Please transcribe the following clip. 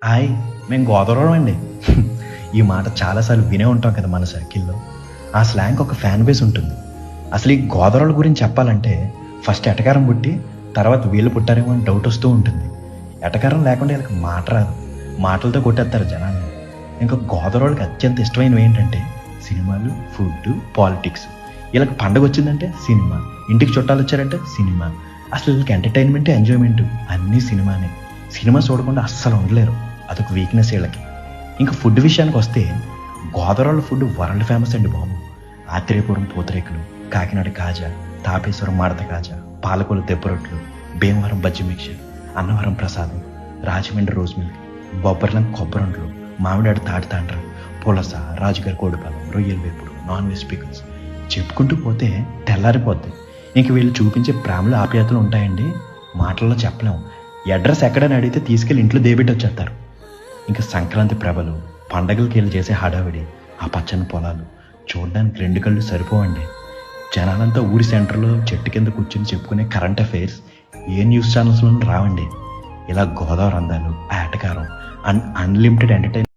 Hi! మేము గోదావరం అండి. ఈ మాట చాలాసార్లు వినే ఉంటాం కదా మన సర్కిల్‌లో. ఆ స్లాంగ్‌కి ఒక ఫ్యాన్ బేస్ ఉంటుంది. అసలు ఈ గోదావరోళ్ళ గురించి చెప్పాలంటే ఫస్ట్ ఎటకారం పుట్టి, తర్వాత వీళ్ళు పుట్టారేమో అని డౌట్ వస్తూ ఉంటుంది. ఎటకారం లేకుండా ఈళ్ళకి మాట రాదు. మాటలతో కొట్టేత్తారు జనాల్ని. ఇంకా గోదావరోళ్ళకి అత్యంత ఇష్టమైనవి ఏంటంటే సినిమాలు, ఫుడ్డు, పాలిటిక్స్. ఈళ్ళకి పండగొచ్చిందంటే సినిమా. ఇంటికి చుట్టాలొచ్చారంటే సినిమా. అసలు ఈళ్ళకి ఎంటర్‌టైన్‌మెంట్, ఎంజాయ్‌మెంట్ అన్నీ సినిమానే. సినిమా చూడకుండా అస్సలు ఉండలేరు. అదొక వీక్‌నెస్ ఈళ్ళకి. ఇంక ఫుడ్ విషయానికొస్తే గోదావరోళ్ళ ఫుడ్ వరల్డ్ ఫేమస్ అండి బాబు. ఆత్రేయపురం పూతరేకులు, కాకినాడ కాజా, తాపేశ్వరం మడత కాజా, పాలకొల్లు దెబ్బరొట్లు, భీమవరం బజ్జి మిక్చర్, అన్నవరం ప్రసాదం, రాజమండ్రి రోజ్ మిల్క్, బొబ్బర్లం కొబ్బరుండలు, మామిడాడు తాటి తాండ్ర, పులస, రాజుగారి కోడిపాలెం, రొయ్యల వేపుడు, నాన్ వెజ్ పికిల్స్ చెప్పుకుంటూ పోతే తెల్లారిపోద్ది. ఇంక వీళ్ళు చూపించే ప్రేమలు ఆప్యాయతలు ఉంటాయండి మాటల్లో చెప్పలేం. అడ్రస్ ఎక్కడని అడిగితే తీసుకెళ్ళి ఇంట్లో దేబెట్టొచ్చేత్తారు. ఇంకా సంక్రాంతి ప్రభలు, పండగలకి వీళ్ళు చేసే హడావిడి, ఆ పచ్చని పొలాలు చూడడానికి 2 కళ్ళు సరిపోవండి. జనాలంతా ఊరి సెంటర్‌లో చెట్టు కింద కూర్చొని చెప్పుకునే కరెంట్ అఫైర్స్ ఏ న్యూస్ ఛానల్స్‌లోనూ రావండి. ఇలా గోదావరి అందాలు, ఆ ఎటకారం, అన్‌లిమిటెడ్ ఎంటర్‌టైన్‌మెంట్